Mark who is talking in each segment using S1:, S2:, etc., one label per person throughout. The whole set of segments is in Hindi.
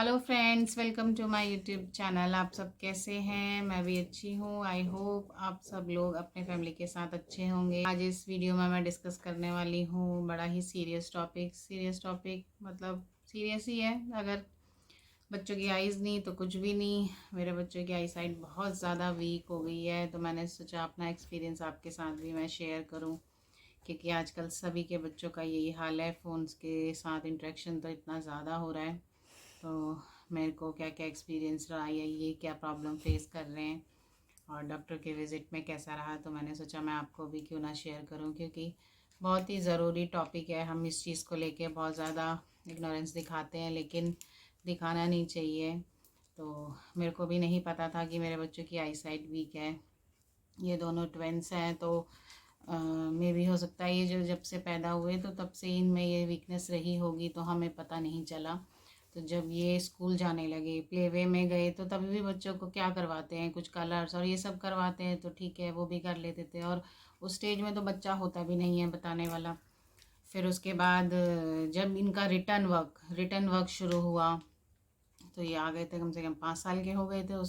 S1: Hello friends, welcome to my YouTube channel. आप सब कैसे हैं? मैं भी अच्छी हूँ। आई होप आप सब लोग अपने फैमिली के साथ अच्छे होंगे। आज इस वीडियो में मैं डिस्कस करने वाली हूँ बड़ा ही सीरियस टॉपिक मतलब सीरियस ही है। अगर बच्चों की आइज़ नहीं तो कुछ भी नहीं। मेरे बच्चों की आई साइट बहुत ज़्यादा वीक हो गई है, तो मैंने सोचा अपना एक्सपीरियंस आपके साथ भी मैं शेयर करूँ, क्योंकि आजकल सभी के बच्चों का यही हाल है। फ़ोन्स के साथ इंटरेक्शन तो इतना ज़्यादा हो रहा है, तो मेरे को क्या क्या एक्सपीरियंस रहा या ये क्या प्रॉब्लम फेस कर रहे हैं और डॉक्टर के विज़िट में कैसा रहा, तो मैंने सोचा मैं आपको भी क्यों ना शेयर करूं, क्योंकि बहुत ही ज़रूरी टॉपिक है। हम इस चीज़ को लेके बहुत ज़्यादा इग्नोरेंस दिखाते हैं, लेकिन दिखाना नहीं चाहिए। तो मेरे को भी नहीं पता था कि मेरे बच्चों की आई साइट वीक है। ये दोनों ट्विंस हैं, तो मे भी हो सकता है ये जो जब से पैदा हुए तो तब से इनमें ये वीकनेस रही होगी, तो हमें पता नहीं चला। तो जब ये स्कूल जाने लगे, प्ले वे में गए, तो तभी भी बच्चों को क्या करवाते हैं, कुछ कलर्स और ये सब करवाते हैं, तो ठीक है वो भी कर लेते थे। और उस स्टेज में तो बच्चा होता भी नहीं है बताने वाला। फिर उसके बाद जब इनका रिटर्न वर्क शुरू हुआ, तो ये आ गए थे, कम से कम 5 साल के हो गए थे।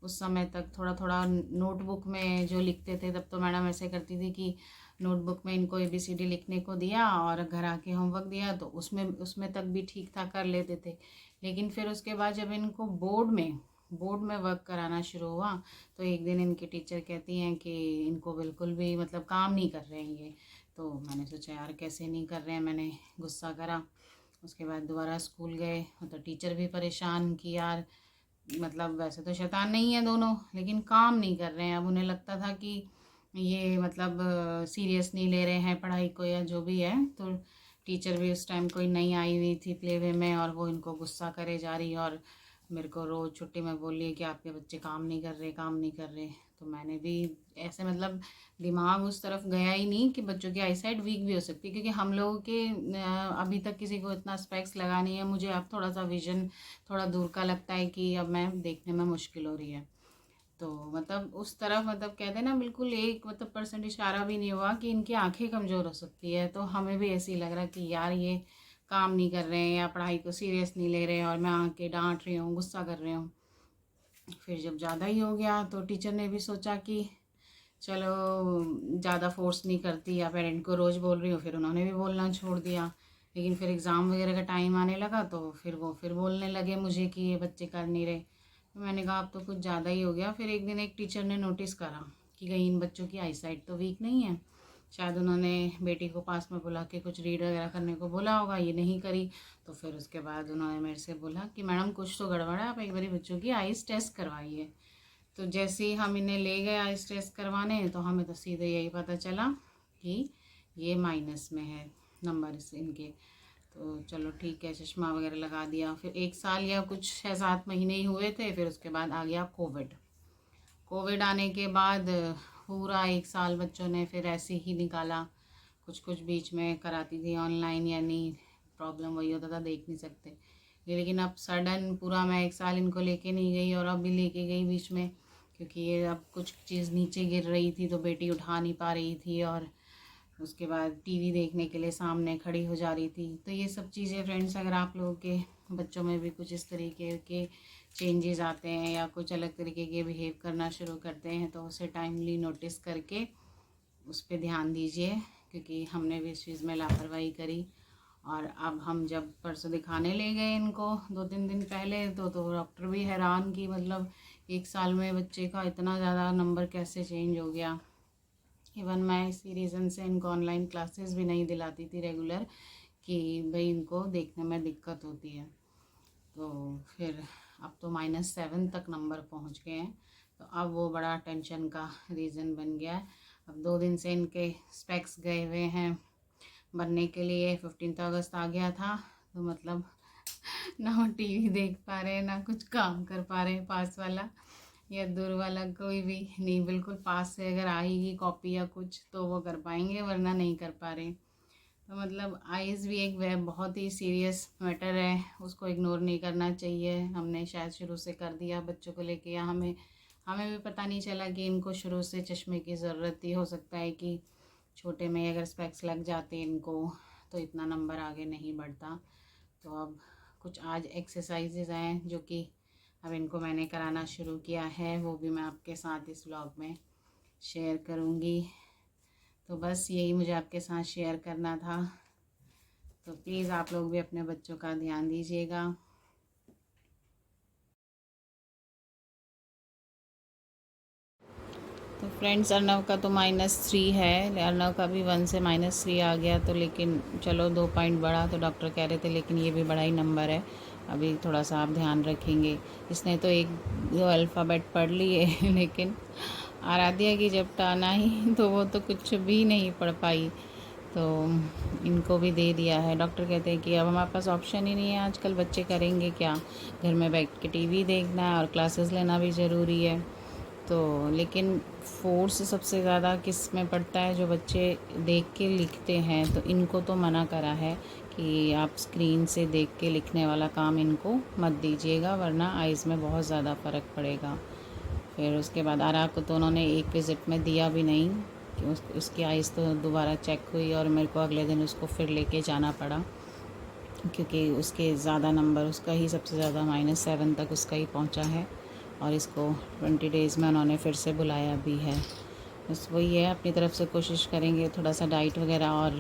S1: उस समय तक थोड़ा थोड़ा नोटबुक में जो लिखते थे, तब तो मैडम ऐसे करती थी कि नोटबुक में इनको ABCD लिखने को दिया और घर आके होमवर्क दिया, तो उसमें उसमें तक भी ठीक ठाक कर लेते थे। लेकिन फिर उसके बाद जब इनको बोर्ड में वर्क कराना शुरू हुआ, तो एक दिन इनकी टीचर कहती हैं कि इनको बिल्कुल भी मतलब काम नहीं कर रहे हैं ये। तो मैंने सोचा यार कैसे नहीं कर रहे हैं, मैंने गुस्सा करा। उसके बाद दोबारा स्कूल गए, तो टीचर भी परेशान कि यार मतलब वैसे तो शैतान नहीं है दोनों, लेकिन काम नहीं कर रहे हैं। अब उन्हें लगता था कि ये मतलब सीरियस नहीं ले रहे हैं पढ़ाई को या जो भी है। तो टीचर भी उस टाइम कोई नई आई हुई थी प्ले वे में, और वो इनको गुस्सा करे जा रही, और मेरे को रोज़ छुट्टी में बोल रही है कि आपके बच्चे काम नहीं कर रहे। तो मैंने भी ऐसे मतलब दिमाग उस तरफ गया ही नहीं कि बच्चों की आईसाइट वीक भी हो सकती है, क्योंकि हम लोगों के अभी तक किसी को इतना स्पेक्स लगा नहीं है। मुझे अब थोड़ा सा विजन थोड़ा दूर का लगता है कि अब मैं देखने में मुश्किल हो रही है। तो मतलब उस तरफ मतलब कहते हैं ना, बिल्कुल एक मतलब % इशारा भी नहीं हुआ कि इनकी आंखें कमज़ोर हो सकती है। तो हमें भी ऐसे ही लग रहा कि यार ये काम नहीं कर रहे हैं या पढ़ाई को सीरियस नहीं ले रहे हैं, और मैं आके डांट रही हूँ, गुस्सा कर रही हूँ। फिर जब ज़्यादा ही हो गया, तो टीचर ने भी सोचा कि चलो ज़्यादा फोर्स नहीं करती, या पेरेंट को रोज़ बोल रही हूँ, फिर उन्होंने भी बोलना छोड़ दिया। लेकिन फिर एग्ज़ाम वगैरह का टाइम आने लगा, तो फिर वो फिर बोलने लगे मुझे कि ये बच्चे कर नहीं रहे। तो मैंने कहा अब तो कुछ ज़्यादा ही हो गया। फिर एक दिन एक टीचर ने नोटिस करा कि कहीं इन बच्चों की आई साइट तो वीक नहीं है। शायद उन्होंने बेटी को पास में बुला के कुछ रीड वगैरह करने को बोला होगा, ये नहीं करी। तो फिर उसके बाद उन्होंने मेरे से बोला कि मैडम कुछ तो गड़बड़ है, आप एक बारी बच्चों की आइज़ टेस्ट करवाइए। तो जैसे ही हम इन्हें ले गए आइस टेस्ट करवाने, तो हमें तो सीधे यही पता चला कि ये माइनस में है नंबर इनके। तो चलो ठीक है, चश्मा वगैरह लगा दिया। फिर 1 साल या कुछ 6-7 महीने ही हुए थे, फिर उसके बाद आ गया कोविड आने के बाद पूरा 1 साल बच्चों ने फिर ऐसे ही निकाला। कुछ कुछ बीच में कराती थी ऑनलाइन, यानी प्रॉब्लम वही होता था, देख नहीं सकते। लेकिन अब सडन पूरा मैं 1 साल इनको लेके नहीं गई, और अब भी लेके गई बीच में, क्योंकि ये अब कुछ चीज़ नीचे गिर रही थी तो बेटी उठा नहीं पा रही थी, और उसके बाद टीवी देखने के लिए सामने खड़ी हो जा रही थी। तो ये सब चीज़ें फ्रेंड्स, अगर आप लोगों के बच्चों में भी कुछ इस तरीके के चेंजेस आते हैं या कुछ अलग तरीके के बिहेव करना शुरू करते हैं, तो उसे टाइमली नोटिस करके उस पर ध्यान दीजिए, क्योंकि हमने भी इस चीज़ में लापरवाही करी। और अब हम जब परसों दिखाने ले गए इनको 2-3 दिन पहले, तो डॉक्टर भी हैरान कि मतलब 1 साल में बच्चे का इतना ज़्यादा नंबर कैसे चेंज हो गया। इवन मैं इसी रीज़न से इनको ऑनलाइन क्लासेस भी नहीं दिलाती थी रेगुलर, कि भाई इनको देखने में दिक्कत होती है। तो फिर अब तो -7 तक नंबर पहुंच गए हैं, तो अब वो बड़ा टेंशन का रीज़न बन गया है। अब 2 दिन से इनके स्पेक्स गए हुए हैं बनने के लिए। 15 अगस्त आ गया था, तो मतलब ना वो टीवी देख पा रहे हैं, ना कुछ काम कर पा रहे हैं पास वाला या दूर वाला, कोई भी नहीं। बिल्कुल पास से अगर आएगी कॉपी या कुछ तो वो कर पाएंगे, वरना नहीं कर पा रहे। तो मतलब आइज़ भी एक वह बहुत ही सीरियस मैटर है, उसको इग्नोर नहीं करना चाहिए। हमने शायद शुरू से कर दिया बच्चों को लेके, या हमें हमें भी पता नहीं चला कि इनको शुरू से चश्मे की ज़रूरत थी। हो सकता है कि छोटे में अगर स्पेक्स लग जाते इनको, तो इतना नंबर आगे नहीं बढ़ता। तो अब कुछ आज एक्सरसाइजेज हैं जो कि अब इनको मैंने कराना शुरू किया है, वो भी मैं आपके साथ इस व्लॉग में शेयर करूँगी। तो बस यही मुझे आपके साथ शेयर करना था। तो प्लीज़ आप लोग भी अपने बच्चों का ध्यान दीजिएगा। तो फ्रेंड्स, अर्नव का तो -3 है, अर्नव का भी 1 से -3 आ गया। तो लेकिन चलो 2 पॉइंट बढ़ा, तो डॉक्टर कह रहे थे लेकिन ये भी बड़ा ही नंबर है, अभी थोड़ा सा आप ध्यान रखेंगे। इसने तो 1-2 अल्फ़ाबेट पढ़ लिए लेकिन आराध्या की जब टर्न आई तो वो तो कुछ भी नहीं पढ़ पाई। तो इनको भी दे दिया है। डॉक्टर कहते हैं कि अब हमारे पास ऑप्शन ही नहीं है, आजकल बच्चे करेंगे क्या, घर में बैठ के टीवी देखना है और क्लासेस लेना भी ज़रूरी है। तो लेकिन फोर्स सबसे ज़्यादा किस में पड़ता है, जो बच्चे देख के लिखते हैं। तो इनको तो मना करा है कि आप स्क्रीन से देख के लिखने वाला काम इनको मत दीजिएगा, वरना आइज़ में बहुत ज़्यादा फ़र्क पड़ेगा। फिर उसके बाद आरा को तो उन्होंने एक विज़िट में दिया भी नहीं कि उसकी आइज़ तो दोबारा चेक हुई और मेरे को अगले दिन उसको फिर लेके जाना पड़ा, क्योंकि उसके ज़्यादा नंबर, उसका ही सबसे ज़्यादा -7 तक उसका ही पहुंचा है। और इसको 20 डेज़ में उन्होंने फिर से बुलाया भी है। बस वही है, अपनी तरफ से कोशिश करेंगे थोड़ा सा डाइट वगैरह और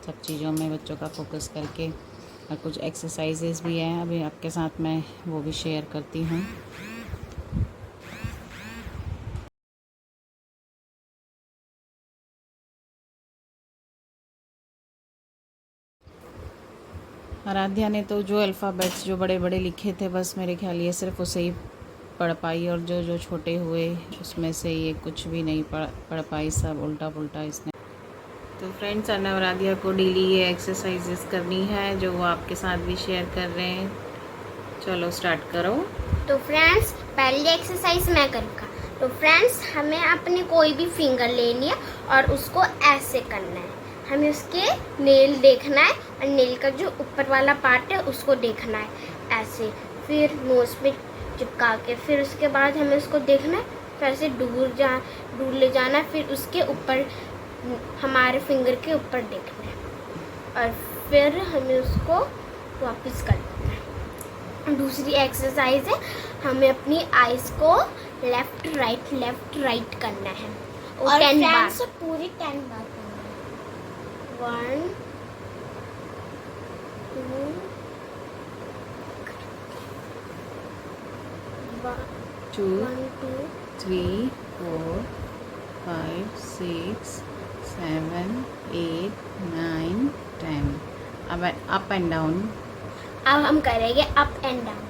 S1: सब चीज़ों में बच्चों का फोकस करके। और कुछ एक्सरसाइजेज़ भी हैं, अभी आपके साथ मैं वो भी शेयर करती हूँ। आराध्या ने तो जो अल्फ़ाबेट्स जो बड़े बड़े लिखे थे, बस मेरे ख्याल ये सिर्फ उसे ही पढ़ पाई, और जो जो छोटे हुए उसमें से ये कुछ भी नहीं पढ़ पाई, सब उल्टा पुल्टा इसने। तो फ्रेंड्स, अर्नव आराध्या को डेली ये एक्सरसाइजेस करनी है जो वो आपके साथ भी शेयर कर रहे हैं। चलो स्टार्ट करो।
S2: तो फ्रेंड्स, पहली एक्सरसाइज मैं करूँगा। तो फ्रेंड्स, हमें अपनी कोई भी फिंगर लेनी है और उसको ऐसे करना है। हमें उसके नेल देखना है और नेल का जो ऊपर वाला पार्ट है उसको देखना है ऐसे, फिर नोज पे चिपका के, फिर उसके बाद हमें उसको देखना है, फिर ऐसे दूर ले जाना है, फिर उसके ऊपर हमारे फिंगर के ऊपर देखना है और फिर हमें उसको वापस कर देना है। दूसरी एक्सरसाइज है, हमें अपनी आईज को लेफ्ट राइट करना है और 10 बार, पूरी 10 बार करना है। 1 2
S1: 3 4 5 6 7 8 9 10। अब अप एंड डाउन।
S2: अब हम करेंगे अप एंड डाउन।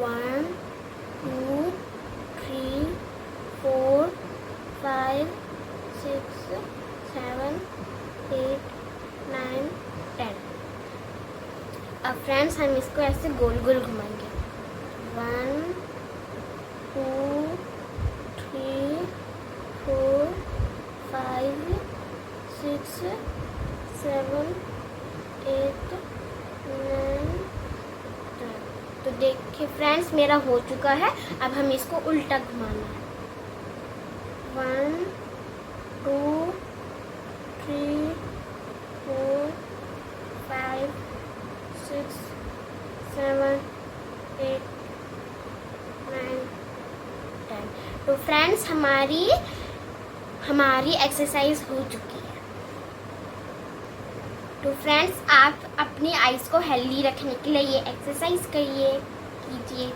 S2: 1 2 3 4 5 6 7 8 9 10। अब फ्रेंड्स, हम इसको ऐसे गोल गोल घुमाएंगे। 1 2 3 4 5 6 7 8 9 10। तो देखिए फ्रेंड्स, मेरा हो चुका है। अब हम इसको उल्टा घुमाना है। 1 2 3 4 5 6 7 8 9 10। तो फ्रेंड्स, हमारी एक्सरसाइज हो चुकी है। तो फ्रेंड्स, आप अपनी आइज़ को हेल्दी रखने के लिए ये एक्सरसाइज कीजिए।